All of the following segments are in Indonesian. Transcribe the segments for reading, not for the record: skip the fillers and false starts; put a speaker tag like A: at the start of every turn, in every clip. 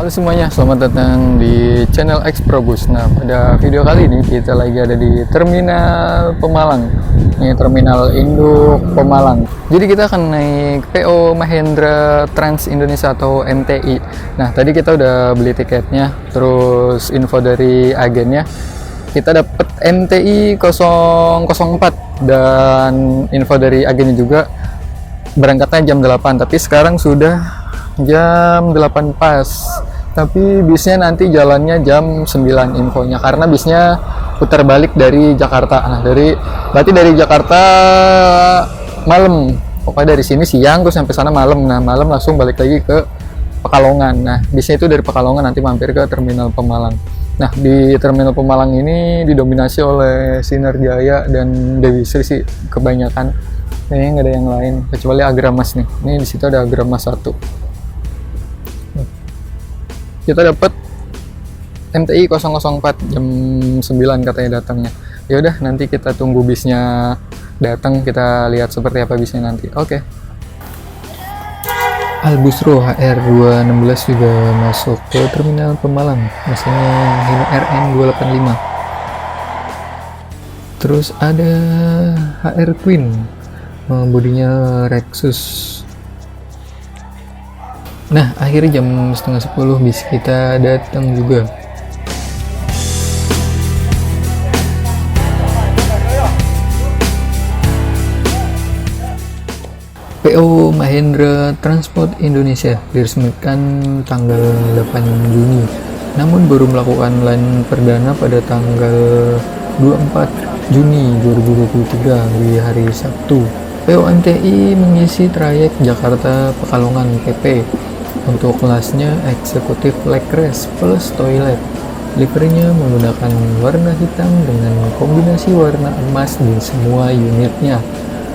A: Halo semuanya, selamat datang di channel Xprobus. Nah, pada video kali ini kita lagi ada di Terminal Pemalang. Ini Terminal Induk Pemalang. Jadi kita akan naik PO Mahendra Trans Indonesia atau MTI. Nah, tadi kita udah beli tiketnya, terus info dari agennya. Kita dapat MTI 004 dan info dari agennya juga berangkatnya jam 8, tapi sekarang sudah jam 8 pas, tapi bisnya nanti jalannya jam 9 infonya, karena bisnya putar balik dari Jakarta. Nah, berarti dari Jakarta malam, pokoknya dari sini siang terus sampai sana malam. Nah, malam langsung balik lagi ke Pekalongan. Nah, bisnya itu dari Pekalongan nanti mampir ke Terminal Pemalang. Nah, di Terminal Pemalang ini didominasi oleh Sinar Jaya dan Dewi Sri sih kebanyakan. Kayaknya nggak ada yang lain kecuali Agramas nih. Ini di situ ada Agramas 1. Kita dapat MTI 004 jam 9 katanya datangnya. Ya udah, nanti kita tunggu bisnya datang, kita lihat seperti apa bisnya nanti. Oke. Albusro HR216 juga masuk ke Terminal Pemalang. Mesinnya Hino RN 285. Terus ada HR Twin, bodinya Rexus. Nah, akhirnya jam setengah 10 bis kita datang juga. PO Mahendra Transport Indonesia diresmikan tanggal 8 Juni, namun baru melakukan land perdana pada tanggal 24 Juni 2023 di hari Sabtu. PO MTI mengisi trayek Jakarta Pekalongan PP. Untuk kelasnya eksekutif leg rest plus toilet. Livernya menggunakan warna hitam dengan kombinasi warna emas di semua unitnya,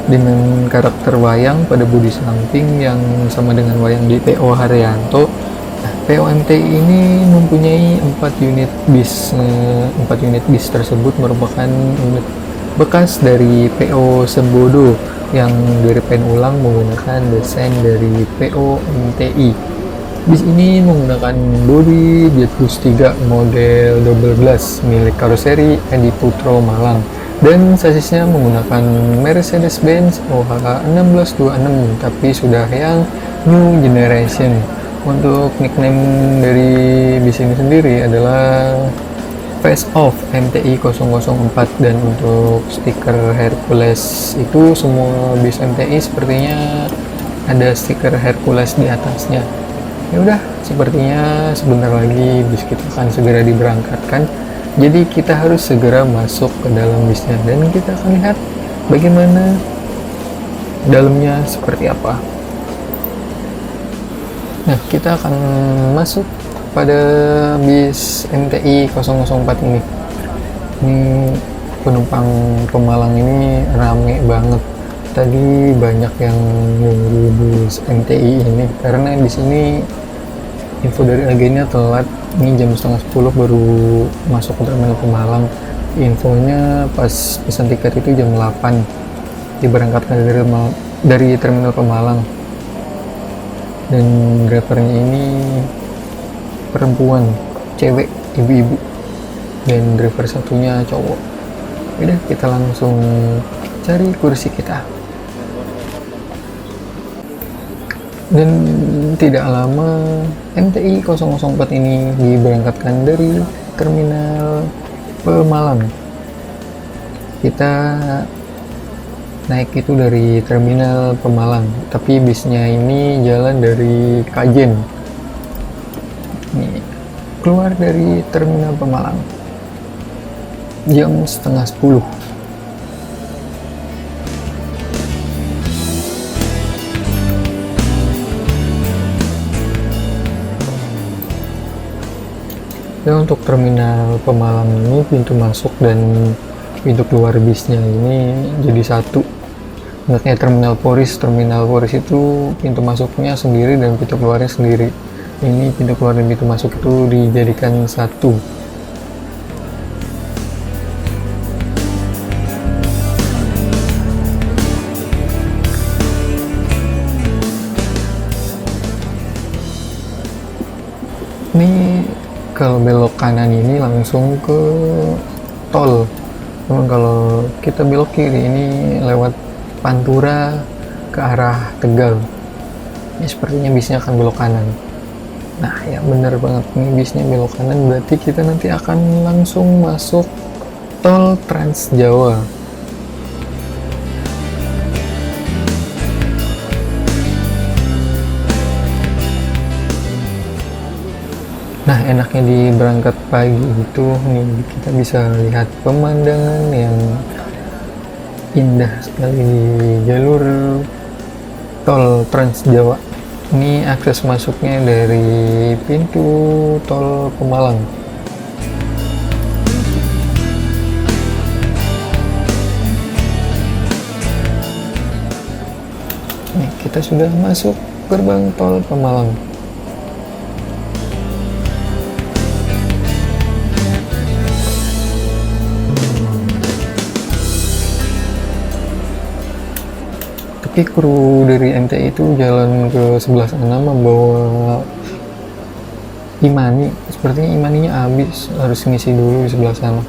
A: dengan karakter wayang pada bodi samping yang sama dengan wayang di PO Haryanto. PO MTI ini mempunyai 4 unit bis. 4 unit bis tersebut merupakan unit bekas dari PO Sembodo yang direpaint ulang menggunakan desain dari PO MTI. Bis ini menggunakan bodi Jetbus 3 model double glass milik karoseri Edi Putro Malang, dan sasisnya menggunakan Mercedes-Benz OH 1626 tapi sudah yang new generation. Untuk nickname dari bis ini sendiri adalah Face Off MTI 004, dan untuk stiker Hercules itu semua bis MTI sepertinya ada stiker Hercules di atasnya. Ya udah, sepertinya sebentar lagi bis kita akan segera diberangkatkan. Jadi kita harus segera masuk ke dalam bisnya dan kita akan lihat bagaimana dalamnya seperti apa. Nah, kita akan masuk pada bis MTI 004 ini. Ini penumpang Pemalang ini rame banget. Tadi banyak yang nunggu bis MTI ini karena di sini info dari agennya telat. Ini jam setengah 10 baru masuk ke Terminal Pemalang. Infonya pas pesan tiket itu jam 8 diberangkatkan dari Terminal Pemalang, dan drivernya ini perempuan, cewek, ibu-ibu, dan driver satunya cowok. Udah, kita langsung cari kursi kita. Dan tidak lama MTI 004 ini diberangkatkan dari Terminal Pemalang. Kita naik itu dari Terminal Pemalang, tapi bisnya ini jalan dari Kajen. Nih, keluar dari Terminal Pemalang jam setengah 10. Dan untuk Terminal Pemalang ini pintu masuk dan pintu keluar bisnya ini jadi satu. Anaknya Terminal Poris itu pintu masuknya sendiri dan pintu keluarnya sendiri. Ini pintu keluar dan pintu masuk itu dijadikan satu. Ini kalau belok kanan ini langsung ke tol. Namun kalau kita belok kiri ini lewat Pantura ke arah Tegal. Ini sepertinya bisnya akan belok kanan. Nah ya bener banget, ini bisnya belok kanan, berarti kita nanti akan langsung masuk tol Trans Jawa. Nah enaknya di berangkat pagi itu nih kita bisa lihat pemandangan yang indah sekali di jalur tol Trans Jawa. Ini akses masuknya dari pintu tol Pemalang. Nih kita sudah masuk gerbang tol Pemalang. Tapi kru dari MTI itu jalan ke sebelah sana membawa imani. Sepertinya imaninya habis, harus ngisi dulu di sebelah sana.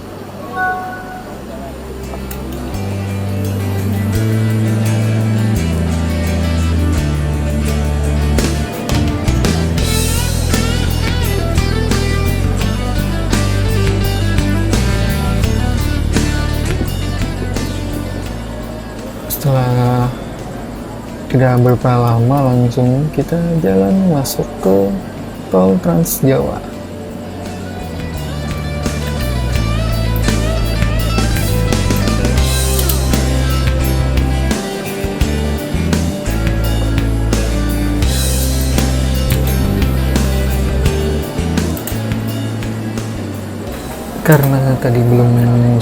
A: Setelah tidak berapa lama langsung kita jalan masuk ke tol Trans Jawa. Karena tadi belum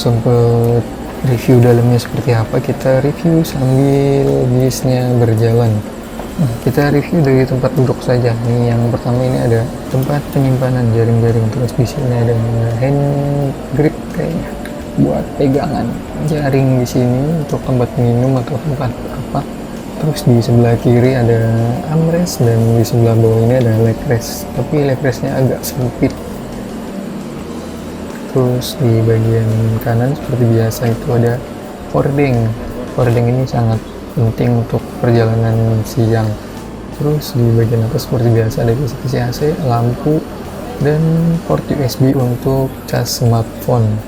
A: sempat review dalamnya seperti apa, kita review sambil bisnya berjalan. Kita review dari tempat duduk saja. Nih yang pertama ini ada tempat penyimpanan jaring-jaring, terus di sini ada hand grip kayaknya buat pegangan jaring di sini untuk tempat minum atau tempat apa. Terus di sebelah kiri ada armrest dan di sebelah bawah ini ada leg rest, tapi leg restnya agak sempit. Terus di bagian kanan seperti biasa itu ada hordeng. Hordeng ini sangat penting untuk perjalanan siang. Terus di bagian atas seperti biasa ada kisi-kisi AC, lampu, dan port USB untuk cas smartphone.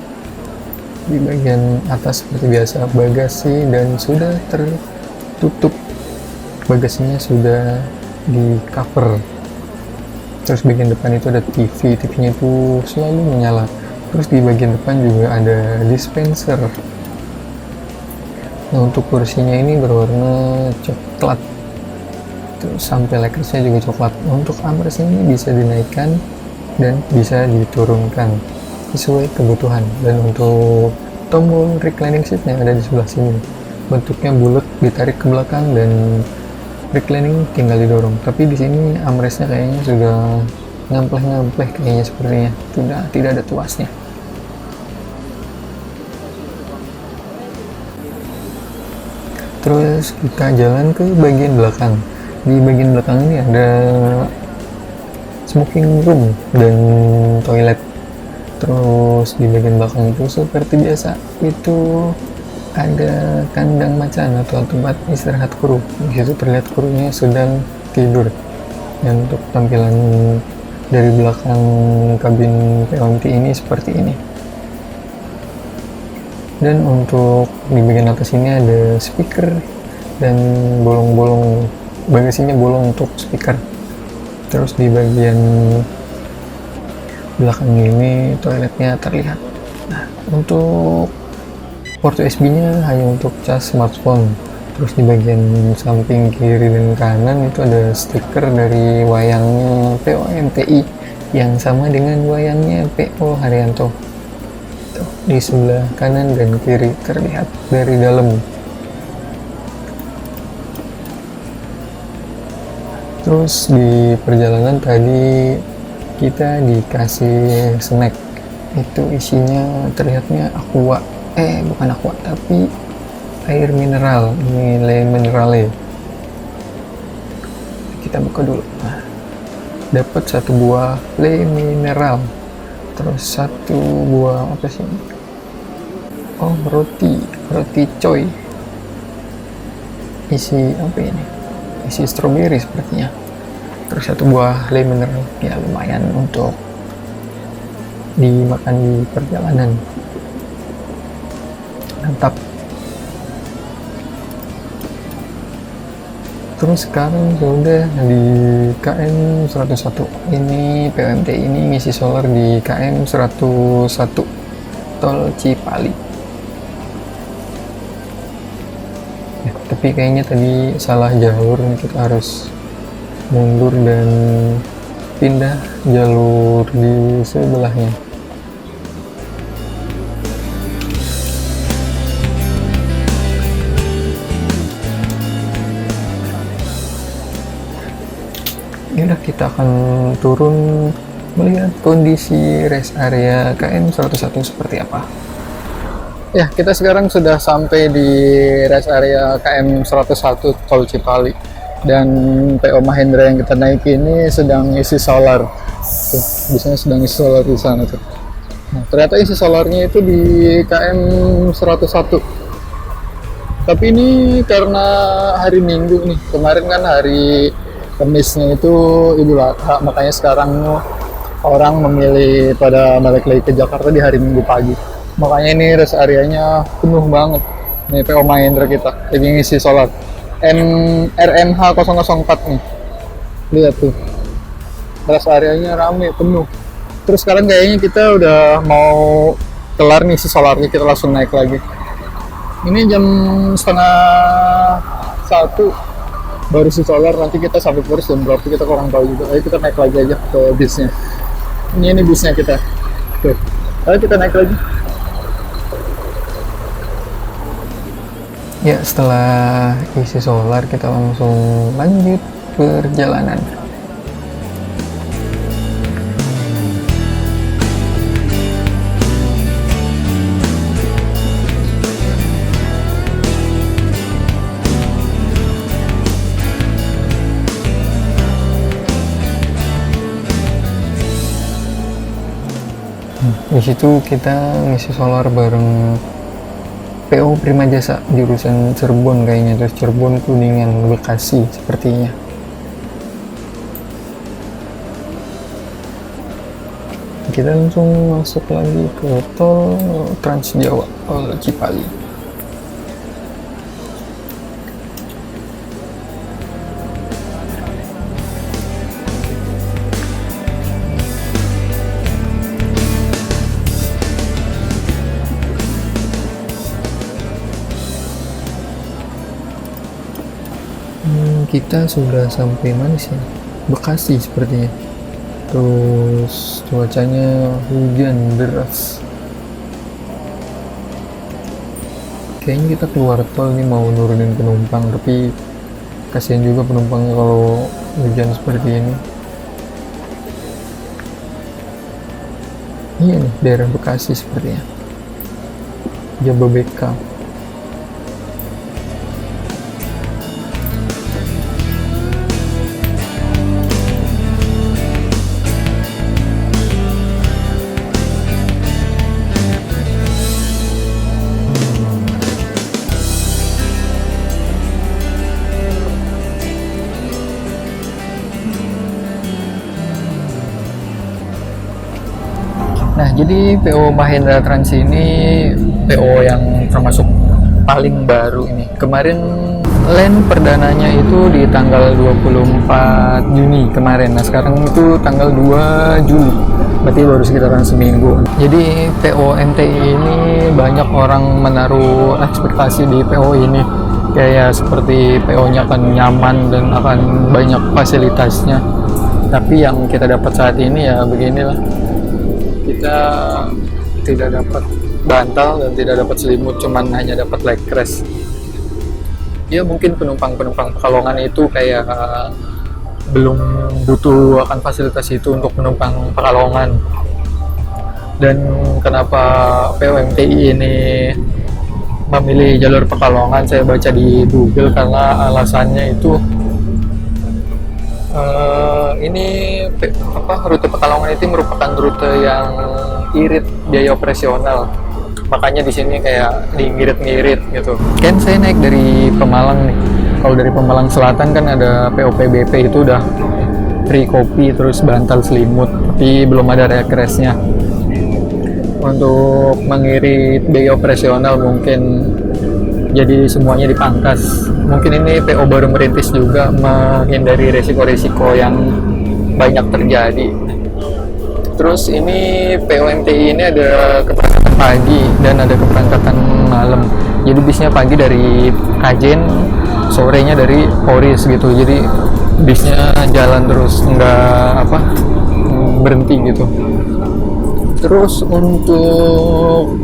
A: Di bagian atas seperti biasa bagasi dan sudah tertutup. Bagasinya sudah di cover. Terus bagian depan itu ada TV. TV-nya itu selalu menyala. Terus di bagian depan juga ada dispenser. Nah untuk kursinya ini berwarna coklat. Terus sampai lekersnya juga coklat. Untuk armrest ini bisa dinaikkan dan bisa diturunkan sesuai kebutuhan. Dan untuk tombol reclining seatnya ada di sebelah sini. Bentuknya bulat, ditarik ke belakang dan reclining tinggal didorong. Tapi di sini armrestnya kayaknya sudah ngampleh-ngampleh kayaknya sepertinya. Sudah tidak ada tuasnya. Terus kita jalan ke bagian belakang. Di bagian belakang ini ada smoking room dan toilet. Terus di bagian belakang itu seperti biasa itu ada kandang macan atau tempat istirahat kru. Di situ terlihat krunya sedang tidur. Dan untuk tampilan dari belakang kabin POMT ini seperti ini. Dan untuk di bagian atas ini ada speaker dan bolong-bolong, bagasinya bolong untuk speaker. Terus di bagian belakang ini toiletnya terlihat. Nah untuk port USB-nya hanya untuk cas smartphone. Terus di bagian samping kiri dan kanan itu ada stiker dari wayangnya POMTI yang sama dengan wayangnya PO Haryanto. Di sebelah kanan dan kiri terlihat dari dalam. Terus di perjalanan tadi kita dikasih snack. Itu isinya terlihatnya aqua, bukan aqua tapi air mineral. Ini Le Minerale. Kita buka dulu. Nah, dapat satu buah Le Mineral. Terus satu buah apa sih? Oh, roti coy. Isi apa ini? Isi stroberi sepertinya. Terus satu buah lemon, ya lumayan untuk dimakan di perjalanan. Mantap. Terus sekarang sudah di KM 101. Ini POMT ini ngisi solar di KM 101 Tol Cipali. Ya, tapi kayaknya tadi salah jalur, kita harus mundur dan pindah jalur di sebelahnya. Yaudah, kita akan turun melihat kondisi rest area KM 101 seperti apa. Ya, kita sekarang sudah sampai di rest area KM 101 Tol Cipali, dan PO Mahendra yang kita naiki ini sedang isi solar. Tuh, biasanya sedang isi solar di sana tuh. Nah, ternyata isi solarnya itu di KM 101. Tapi ini karena hari Minggu nih, kemarin kan hari Kemisnya itu Idul Adha, makanya sekarang orang memilih pada balik lagi ke Jakarta di hari Minggu pagi. Makanya ini rest areanya penuh banget. Nih PO Mahendra kita lagi ngisi solar. RMH 004 nih. Lihat tuh. Rest areanya rame, penuh. Terus sekarang kayaknya kita udah mau kelar nih si solarnya, kita langsung naik lagi. Ini jam setengah 1 baru si solar, nanti kita sampai Purs jam berapa kita kurang tahu juga. Ayo kita naik lagi aja ke bisnya. Ini bisnya kita. Tuh. Ayo kita naik lagi. Ya, setelah isi solar kita langsung lanjut perjalanan. Di situ kita ngisi solar bareng PO Prima Jasa jurusan Cirebon kayaknya, terus Cirebon Kuningan Bekasi sepertinya. Kita langsung masuk lagi ke tol Trans Jawa, tol Cipali. Kita sudah sampai mana sih? Bekasi sepertinya. Terus cuacanya hujan deras. Kayaknya kita keluar tol nih mau nurunin penumpang, tapi kasihan juga penumpangnya kalau hujan seperti ini. Iya nih, daerah Bekasi sepertinya. Jababeka. Nah, jadi PO Mahendra Trans ini PO yang termasuk paling baru ini. Kemarin land perdananya itu di tanggal 24 Juni kemarin. Nah, sekarang itu tanggal 2 Juli. Berarti baru sekitaran seminggu. Jadi PO MTI ini banyak orang menaruh ekspektasi di PO ini. Kayak seperti PO-nya akan nyaman dan akan banyak fasilitasnya. Tapi yang kita dapat saat ini ya beginilah. Kita tidak dapat bantal dan tidak dapat selimut, cuman hanya dapat leg rest. Ya mungkin penumpang Pekalongan itu kayak belum butuh akan fasilitas itu untuk penumpang Pekalongan. Dan kenapa POMTI ini memilih jalur Pekalongan, saya baca di Google karena alasannya itu Ini rute Pekalongan itu merupakan rute yang irit biaya operasional. Makanya di sini kayak ngirit-ngirit gitu. Kan saya naik dari Pemalang nih. Kalau dari Pemalang Selatan kan ada POPBP, itu udah free kopi terus bantal selimut, tapi belum ada rekresnya. Untuk mengirit biaya operasional mungkin jadi semuanya dipangkas. Mungkin ini PO baru merintis juga, menghindari resiko-resiko yang banyak terjadi. Terus ini PO MTI ini ada keberangkatan pagi dan ada keberangkatan malam. Jadi bisnya pagi dari Kajen, sorenya dari Poris gitu. Jadi bisnya jalan terus, nggak berhenti gitu. Terus untuk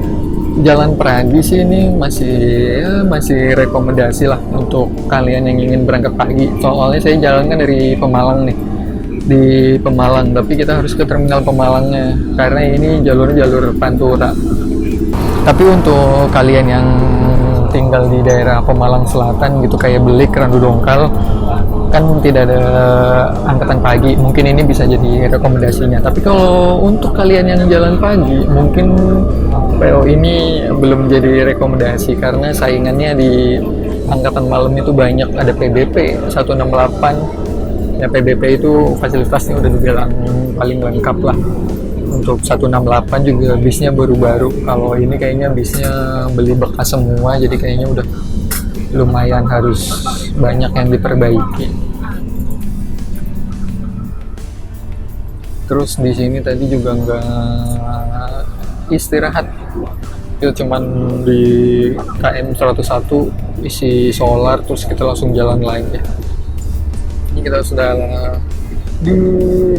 A: Jalan Pradi sih ini masih rekomendasi lah untuk kalian yang ingin berangkat pagi. Soalnya saya jalan kan dari Pemalang nih, di Pemalang, tapi kita harus ke terminal Pemalangnya karena ini jalurnya jalur Pantura. Tapi untuk kalian yang tinggal di daerah Pemalang Selatan gitu, kayak Belik, Randu Dongkal, kan tidak ada angkatan pagi, mungkin ini bisa jadi rekomendasinya. Tapi kalau untuk kalian yang jalan pagi, mungkin PO ini belum jadi rekomendasi karena saingannya di angkatan malam itu banyak. Ada PBP 168 ya, PBP itu fasilitasnya udah dibilang paling lengkap lah. Untuk 168 juga bisnya baru-baru. Kalau ini kayaknya bisnya beli bekas semua, jadi kayaknya udah lumayan harus banyak yang diperbaiki. Terus di sini tadi juga nggak istirahat, itu cuman di KM 101 isi solar, terus kita langsung jalan lagi. Ini kita sudah di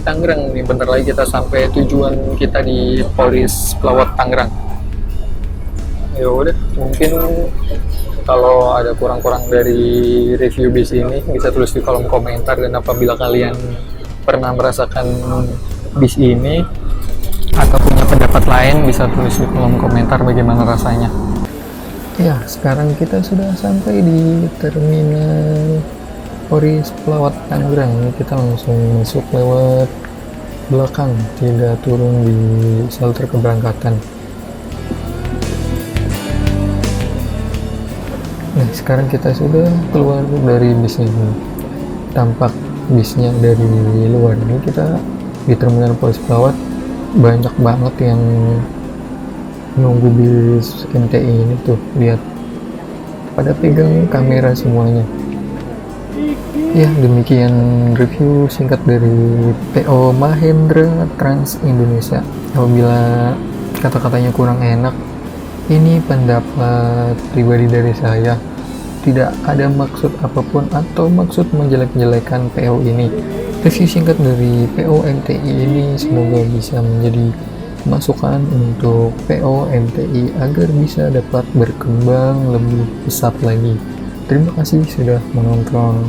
A: Tangerang nih, bentar lagi kita sampai tujuan kita di Polis Pelawat Tangerang. Ya udah, mungkin kalau ada kurang-kurang dari review bis ini bisa tulis di kolom komentar, dan apabila kalian pernah merasakan bis ini atau punya pendapat lain bisa tulis di kolom komentar bagaimana rasanya. Ya, sekarang kita sudah sampai di terminal Polis Pelawat Tangerang. Ini kita langsung masuk lewat belakang, tidak turun di shelter keberangkatan. Nah, sekarang kita sudah keluar dari bisnya. Tampak bisnya dari luar. Ini kita di terminal Polis Pelawat, banyak banget yang nunggu bis MTI ini tuh, lihat pada pegang kamera semuanya. Ya, demikian review singkat dari PO Mahendra Trans Indonesia. Apabila kata-katanya kurang enak, ini pendapat pribadi dari saya. Tidak ada maksud apapun atau maksud menjelek-jelekan PO ini. Review singkat dari PO MTI ini semoga bisa menjadi masukan untuk PO MTI agar bisa dapat berkembang lebih pesat lagi. Terima kasih sudah menonton.